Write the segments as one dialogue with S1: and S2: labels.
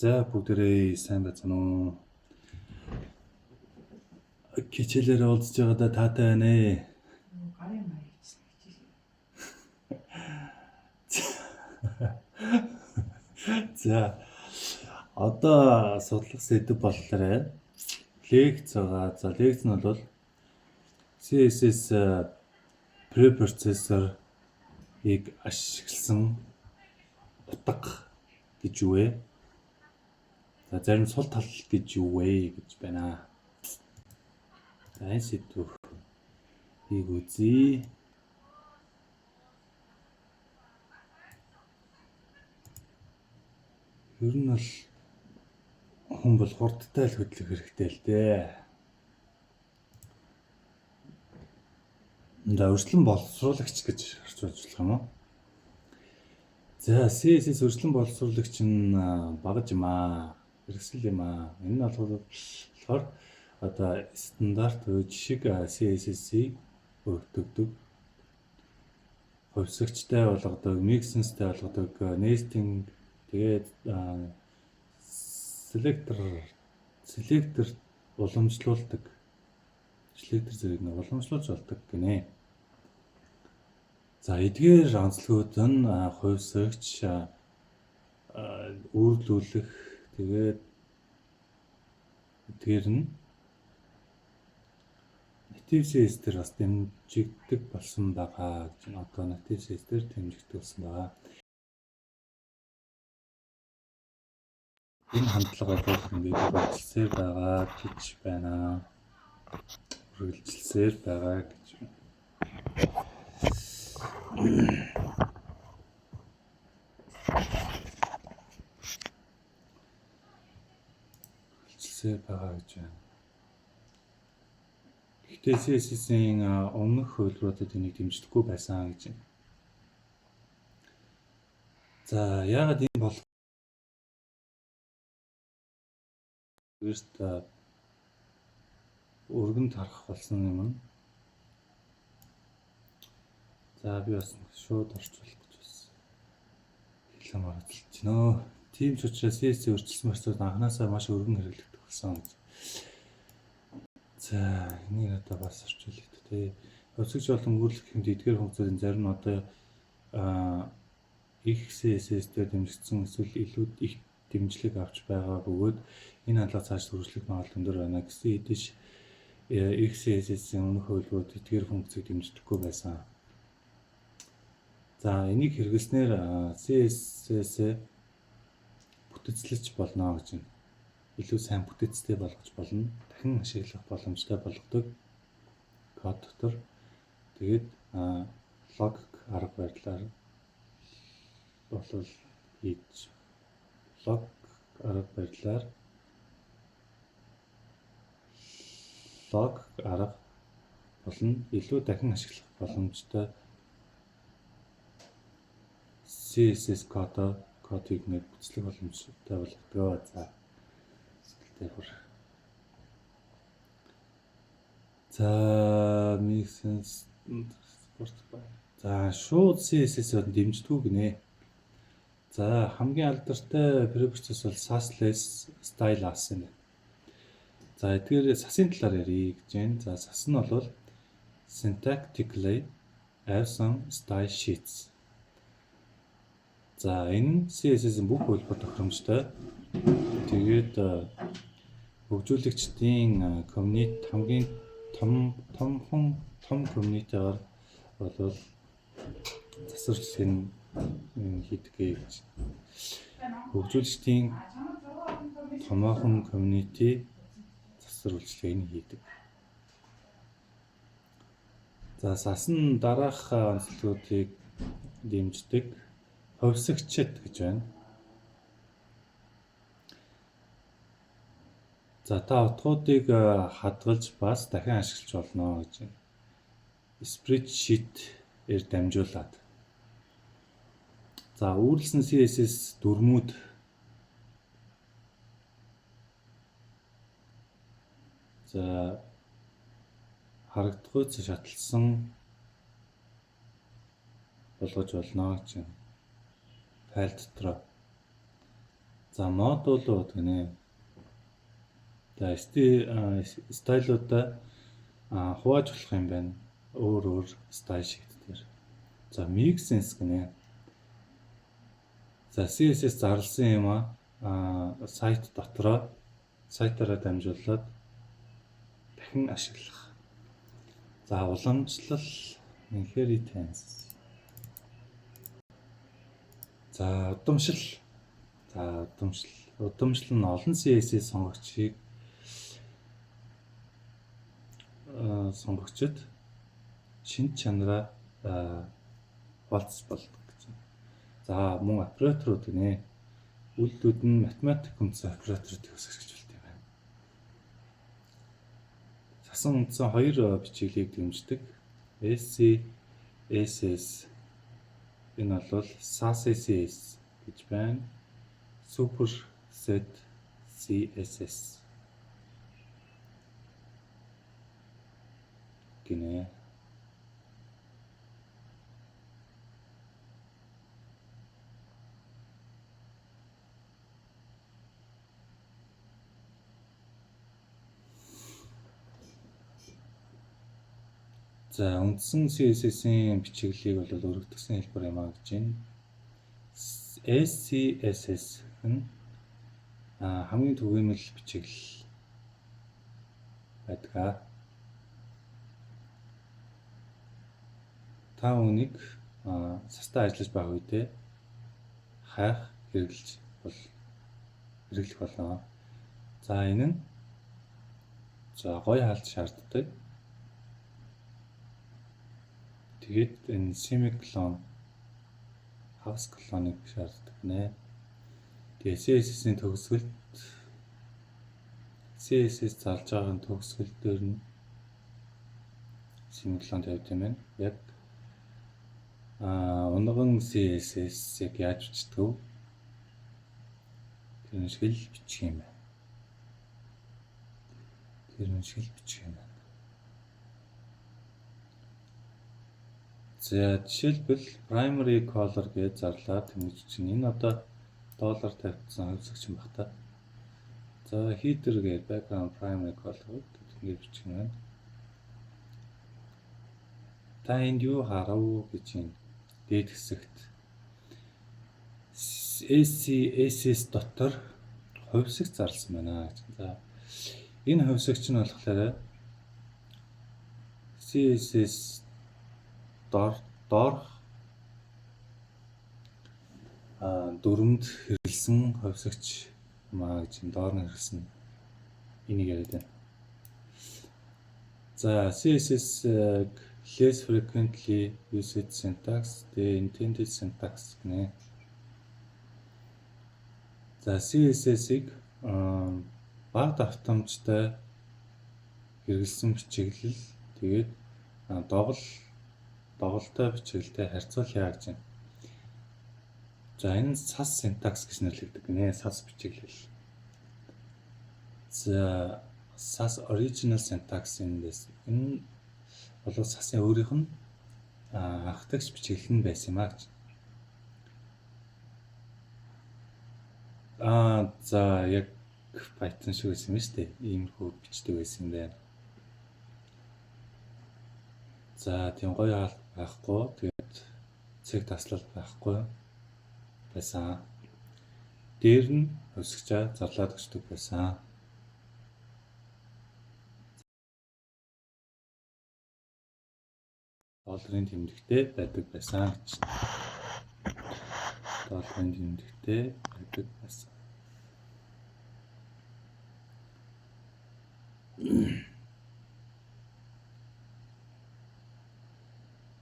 S1: За бүгдээрээ сайн байцгаана уу? Хичээлээр уулзж байгаадаа таатай байна ээ.
S2: Гарын маяг гэсэн хичээл.
S1: За одоо судлах сэдэв болохоор лекц байгаа. За лекц нь бол CSS preprocessor-ыг ашигласан утга гэж юу вэ? За зарим сул тал гэж юу вэ гэж байна. За энэ сэдвийг үзье. Ер нь бол хүн бол хурдтай л хөдлөх хэрэгтэй л дээ. За өрсөлдөн боловсруулагч гэж орчуулж болох юм уу? За CSS өрсөлдөн боловсруулагч нь багаж юм аа. Хэрэгсэл юм аа. Энэ нь болохоор одоо стандарт үе шиг CSS-ийг өргөдөгдөг. Хувьсагчтай болгодог, mixinстэй болгодог, nesting тэгээд селектор уламжлуулдаг. Селектор зэрэг нь уламжлуулж болдог гинэ. За эдгээр онцлогууд нь хувьсагч үйлдвэрлэх тэгээд эдгээр нь native CSS дээр бас дэмжигддэг болсон байгаа гэж одоо native CSS дээр дэмжигддэг болсон байгаа. Энэ хандлага бол ингээд үргэлжилсээр байгаа гэж байна. Үргэлжилсээр байгаа гэж байна. Үргэлжилсээр байгаа гэж байна. Гэхдээ CSS-ийн өмнөх хувилбаруудад энийг дэмждэггүй байсан гэж байна. За яагаад ийм болох өргөнд харах болсон юм нь. За би бас шууд орчуулах гэж байна. Хэлэн оруулж байна. Тийм ч учраас CSS өөрчилсөн процесс анханасаа маш өргөн хэрэглэгдэх болсон гэж. За энийг одоо бас орчуулъя тэ. Хувьсагч болон өнгөрлөх хэмжээ эдгээр функцуудын зарим нь одоо их CSS дээр дэмжигдсэн эсвэл илүү их дэмжлэг авч байгаа бөгөөд энэ хандлага цааш хөгжлөх магадлал өндөр байна. Гэсэн хэдиж их CSS-ийн өмнөх хувилбарууд эдгээр функцийг дэмждэггүй байсан. За энийг хэрэглэснээр CSS бүтээцлэж болно гэж байна. Илүү сайн бүтээцтэй болгож болно. Дахин ашиглах боломжтой болгодог код дотор. Тэгээд логик арга барилаар болов хийж логик арга барилаар логик арга болон илүү дахин ашиглах боломжтой CSS кодыг нэг бүтцлэх боломжтой болгодог. За скэлтэй бүр. За mixins за шууд CSS-д дэмждэггүй гинэ. За хамгийн алдартай preprocess бол Sassless Stylus юм. За эдгээр сасын талаар ярих гэж байна. За сас нь бол syntactically awesome style sheets. За энэ CSS-ийн бүх хувилбар тохиромжтой. Тэгээд хөгжүүлэгчдийн community хамгийн том community-гаар бол засварчлалын хийдэг гэж. Хөгжүүлэгчдийн томоохон community засварчлалыг хийдэг. За сас нь дараах онцлогуудыг дэмждэг хувьсагчд гэж байна. За та утгуудыг хадгалж бас дахин ашиглаж болно гэж байна. Spreadsheet-ээр дамжуулаад. За үүрлсэн CSS дүрмүүд за харагдахуйц шатлсан болгож болно гэж байна. Файл дотроо. За модулууд гинэ. За стайлуудаа хувааж болох юм байна. Өөр стайл шигтээр. За mix-sense гинэ. За CSS зарласан юм сайт дотроо сайтаараа дамжуулаад дахин ашиглах. За уламжлал inheritance. За удамшил. Удамшил нь олон CSS сонгогчид шинж чанараа хуваалцах болдог гэж. За мөн операторууд гинэ. Үйлдэлүүд нь математик үндсэн операторуудыг өсгөж болт юм байна. Сасан үндсэн хоёр бичиглийг дэмждэг. SCSS энэ бол SAS гэж байна. Superset CSS гинэ. За үндсэн CSS-ийн бичиглэлийг бол өргөдсөн хэлбэр юм гэж байна. SCSS нь хамгийн түгээмэл бичиглэл байдаг. Та үнийг састаа ажиллаж байх үедээ хайх хэрэглэх болно. За энэ нь гоё хаалт шаарддаг. Тэгээд энэ semicolon хагас колоныг шаарддаг нэ. Тэгээд CSS-ийн төгсгөлд CSS залж байгаа төгсгөл дээр нь semicolon тавьд юм байна. Яг унган CSS яг яаж бичдэг вэ? Тэр шиг л бичих юм байна. За жишээлбэл primary color гэж зарлаад тэмүүлж чинь энэ одоо доллар тавьсан хөвсөгч юм бах та. За header гэж background primary color гэдэг бичих юм байна. Та энд юу харав гэж юм дээд хэсэгт SCSS дотор хувьсаг зарласан байна гэж. За энэ хувьсагч нь болохоор CSS доорх дүрмэнд хэрэглэсэн хувьсагч гэж доор нь хэрэглэсэн энийг яриад байна. За CSS less frequently used syntax, the intended syntax гэнэ. За CSS-ийг бага давтамжтай хэрэглэсэн бичиглэл тэгээд доголтой бичиглэлтэй харьцуулъя гэж байна. За энэ SAS syntax гэж нэрлэгддэг гэнэ. SAS бичиглэл. За SAS original syntax эндээс энэ бол SAS-ын өөрийнх нь анхдагч бичиглэл нь байсан юм аа гэж. За яг Python шиг байсан юм шүү дээ. Иймэрхүү бичдэг байсан юм байна. За тийм гоё хаалт байхгүй. Тэгээд цэг таслал байхгүй байсан. Дээр нь өсгчээ зарлаад өгчдөг байсан. Долларын тэмдэгтэй байдаг байсан гэж. Долларын тэмдэгтэй байдаг байсан.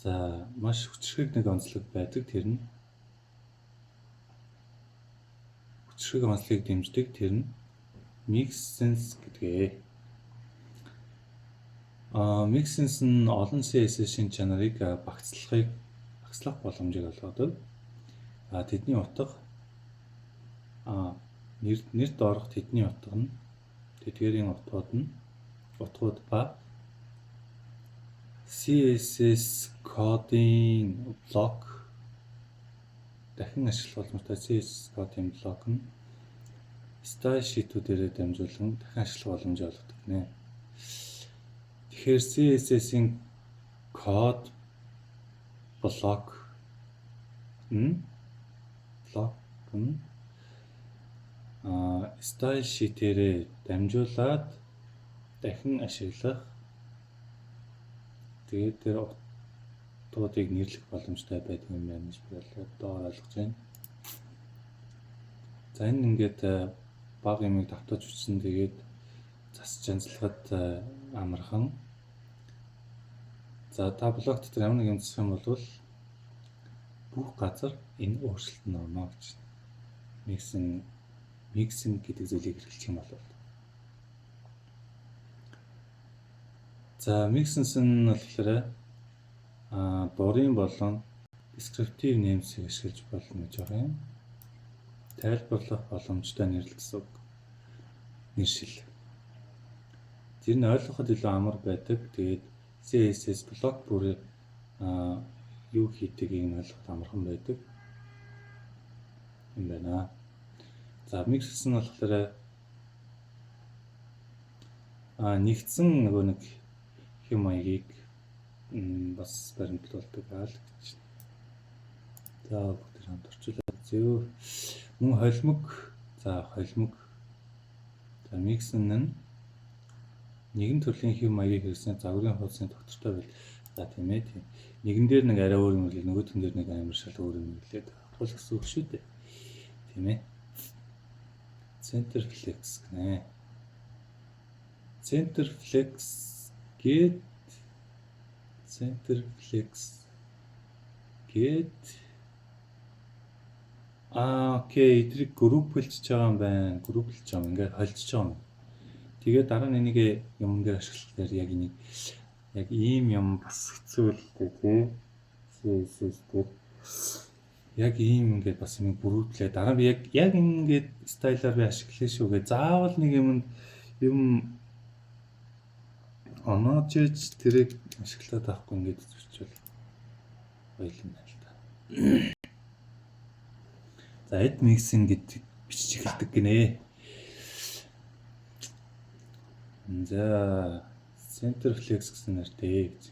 S1: За маш хүчрхэг нэг онцлог байдаг. Тэр нь хүчрхэг онцлогийг дэмждэг. Тэр нь mix-sense гэдгээ. Mix-sense нь олон CSS-ийн чанарыг багцлах боломжийг олгодог. Тэдний утга нэр доорх тэдний утга нь тэдгээрийн утгууд ба CSS кодын блок дахин ашиглах боломжтой CSS кодын блок нь стайл шитүүдээр дамжуулан дахин ашиглах боломжтой болгодог гинэ. Тэгэхээр CSS-ийн код блок стайл шитээр дамжуулаад дахин ашиглах тэгээд тэр утгуудыг нэрлэх боломжтой байдаг юм байна гэж би одоо ойлгож байна. За энэ ингээд баг юмыг давтаж үтсэн тэгээд засч анзалахад амархан. За та блок дотор ямар нэг юм засах юм бол бүх газар энэ өөрчлөлт нь орно гэж. Mixing гэдэг зүйлийг хэрэглэх юм бол. За mixing нь болохоор дурын болон descriptive names-ийг ашиглаж болно гэж байгаа юм. Тайлбарлах боломжтой нэрлэл гэсэн үг. Нэршил. Тэр нь ойлгоход илүү амар байдаг. Тэгээд CSS блок бүр юу хийдгийг нь ойлгоход амархан байдаг юм байна. За mix нь болохоор нэгдсэн нөгөө нэг хэм маягийг бас баримтлуулдаг аа л гэж. За бүгд хамт орчуулаад зөө. Мөн холимог. За холимог. За mix нь нэгэн төрлийн хэм маягийг хэрэглэсэн загварын хуудасны доктортой байл. За тийм ээ тийм. Нэгэн дээр нэг арай өөр юм хэлээ, нөгөөдгөн дээр нэг амар шал өөр юм хэлээд хул гэсэн үг шүү дээ. Тийм ээ. Center flex гэнэ. Center flex гээд окей, эдрийг групплж байгаа юм байна. Групплж байгаа юм. Ингээд холжиж байгаа юм. Тэгээд дараа нь энийг юм дээр ашиглахаар яг ийм юм бас хэцүү л дээ тий. CSS дээр яг ийм ингээд бас юм бүрүүлээ. Дараа нь би яг ингээд стайлаар би ашиглая шүүгээ. Заавал нэг юм оноожж тэрийг ашиглаад авахгүй ингээд зүрчвэл баялна л та. За add mixing гэдэг бичиж эхэлдэг гинэ. За center flex гэсэн нэртэй гэж.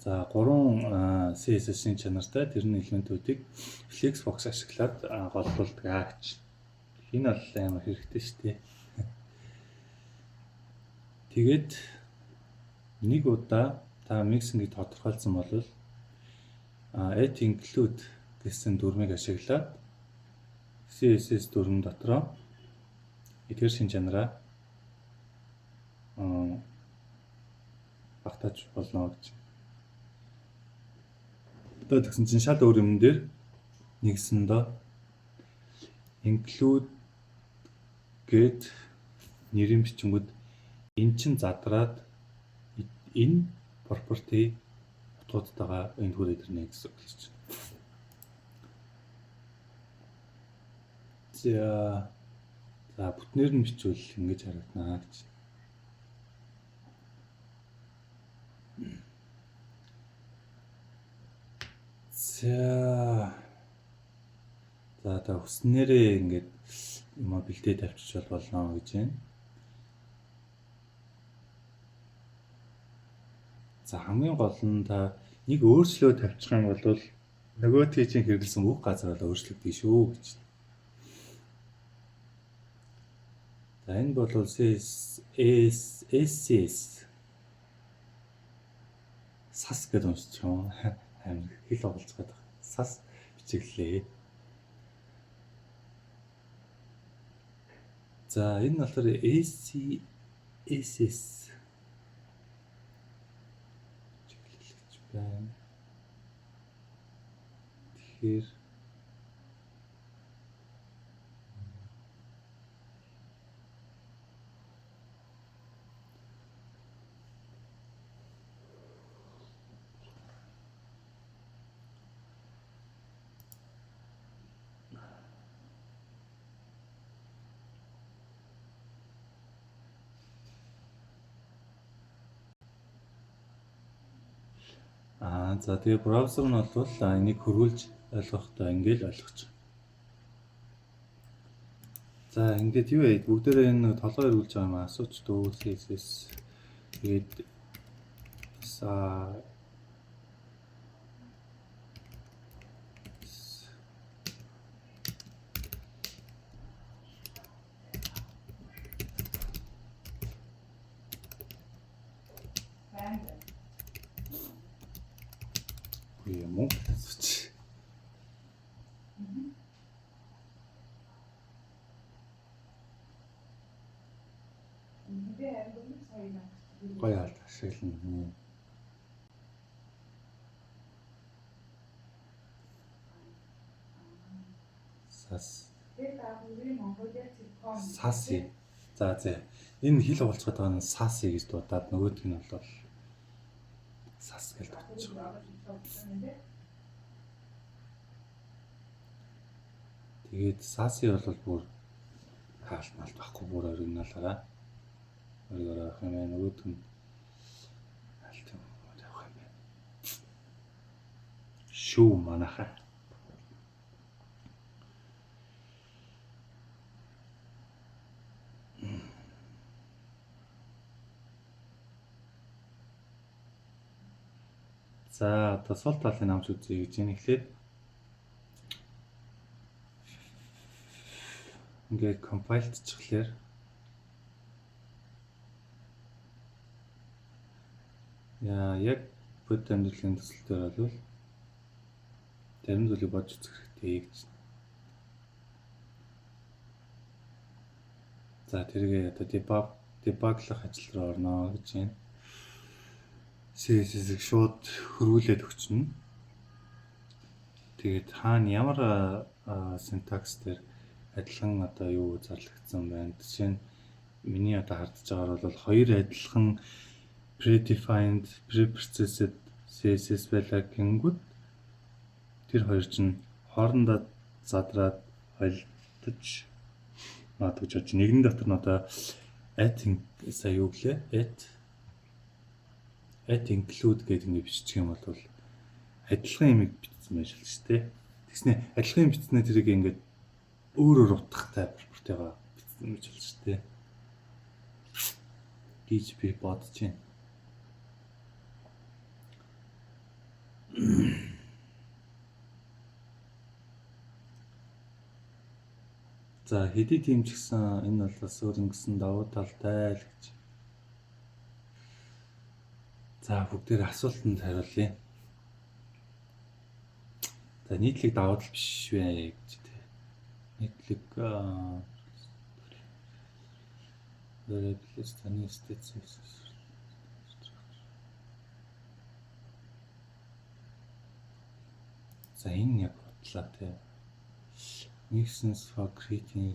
S1: За 3 CSS-ийн чанартай тэрний элементүүдийг Flexbox ашиглаад голдуулдаг гэж. Энэ бол амар хэрэгтэй шүү дээ. Тэгээд нэг удаа та mixing-ийг тодорхойлсон бол add include гэсэн дүрмийг ашиглаад CSS дүрм дотроо эдгээр шин чанараа багтааж болно гэж. Одоо тэгсэн чинь шал өөр юм дээр нэгсэндээ include гэд нэрийн бичингүүд эн чин задраад энэ property утгуудтайгаа энэ хөр идэрнэ гэсэн үг хэлж байна. За бүтнээр нь бичвэл ингэж харагдана гэж. За хүснээрээ ингээд юм бэлдээ тавьчих болно гэж байна. За хамгийн гол нь та нэг өөрчлөлөө тавьчих юм бол нөгөөдгийг чинь хэрэглэсэн бүх газар бол өөрчлөгдөж шүү гэж. За энэ бол SCS сас гэдэг уншиж юм. Амар хэл оголцоод байна. Сас бичиглээ. За энэ болохоор SCS чиглэлж байна. Тэгэхээр за тэгээ браузер нь бол энийг хөрвүүлж ойлгохдоо ингээл ойлгож байгаа. За ингээд юу вэ? Бүгдээрээ энэ толгой эргүүлж байгаа юм аа. Асууч дөөсөөс. Тэгээд юм уу? Асууч. Гоё аль ашиглана. Саси. За. Энэ хэл хуваалцах байгаа нь саси гэж дуудаад нөгөөх нь бол сас гэж дуудаж байгаа. Тэгээд саси бол бүр хаалтмал байхгүй бүр оригиналаараа. Өөрөөр авах юм байна. Нөгөөх нь алт юм авах юм байна. Шүү манайхаа. За одоо сул талын намж үзье гэж байна. Эхлээд ингээд компайлдчихлаар яг бод амьдралын төсөлтөөр бол зарим зүйлийг бодж үзэх хэрэгтэй гэж. За тэргээ одоо дебаглах ажил руу орно гэж байна. CSS-ийг шууд хөрвүүлээд өгчнө. Тэгээд хаана ямар syntax дээр адилхан одоо юу зарлагдсан байна. Жишээ нь миний одоо хардж байгаагаар бол хоёр адилхан predefined pre-processed CSS байлаа гингүүд тэр хоёр чинь хоорондоо задраад холдож магадгүй ч нэгэн дотор нь одоо сая юу гэлээ add include гэдэг ингэ биччих юм бол адилхан юм бичсэн байж л шүү дээ. Тэгснэ адилхан юм бичснээр тэрийг ингээд өөрөөр утгатай бүртэйгээ бичсэн байж л шүү дээ. Гэж би бодож байна. За хэдий тийм ч гэсэн энэ бол бас өөр ингэсэн давуу талтай л гэж. За бүгдээр асуултанд хариулъя. За нийтлэг давуу тал биш вэ гэж тий. Нийтлэг variables таны status. За энэ яг бодлоо тий. Mixins for creating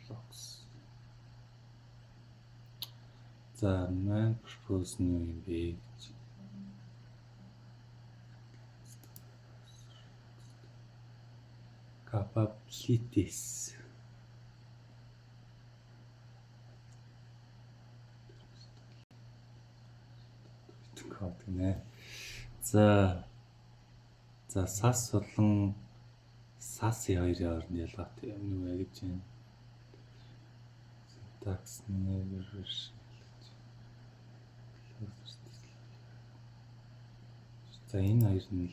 S1: blocks. За man propose new юм бэ гэж. Capabilities. Тэгнэ. За сас болон саси хоёрын хооронд ялгаатай юм уу гэж байна. Syntax never version. За энэ хоёр нь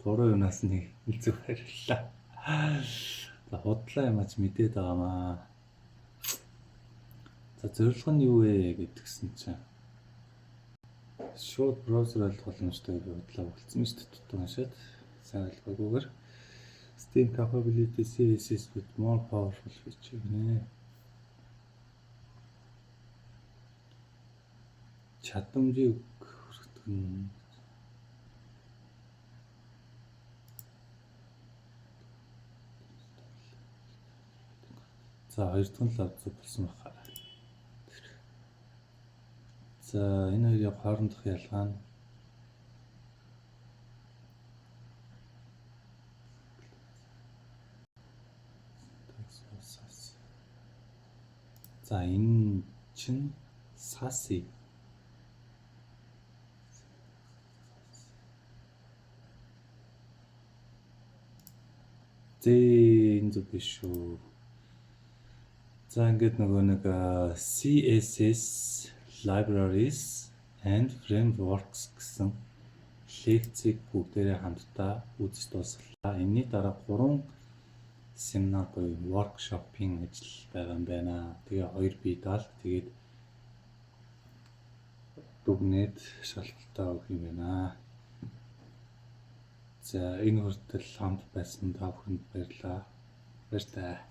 S1: буруу юмнаас нэг зүг хариллаа. За худлаа юм ач мэдээд байгаамаа. За зорилго нь юу вэ гэдгсэн чинь шууд браузер ойлгох боломжтой би бодлоо болцсон шүү дээ. Тутагшаад сайн ойлгоогүйгээр Steam capability CSS with more powerful feature гэнэ. Чадамжийг хүргэтгэн. За хоёр дахь лав болсон байна. За энэ хоёрын хоорондох ялгаа нь за энэ чинь саси. энэ зөв биш шүү. За ингээд нөгөө нэг CSS libraries and frameworks гэсэн лекцийг бүгдээрээ хамтдаа үзэж дуусгалаа. Энэний дараа 3 семинар буюу workshop-ийн ажил байгаа юм байна. Тэгээ 2 бие даал тэгээд дүгнээд шалгалтаа өгөх юм байна. За энэ хүртэл хамт байсан та бүхэнд баярлалаа. Баяр таа.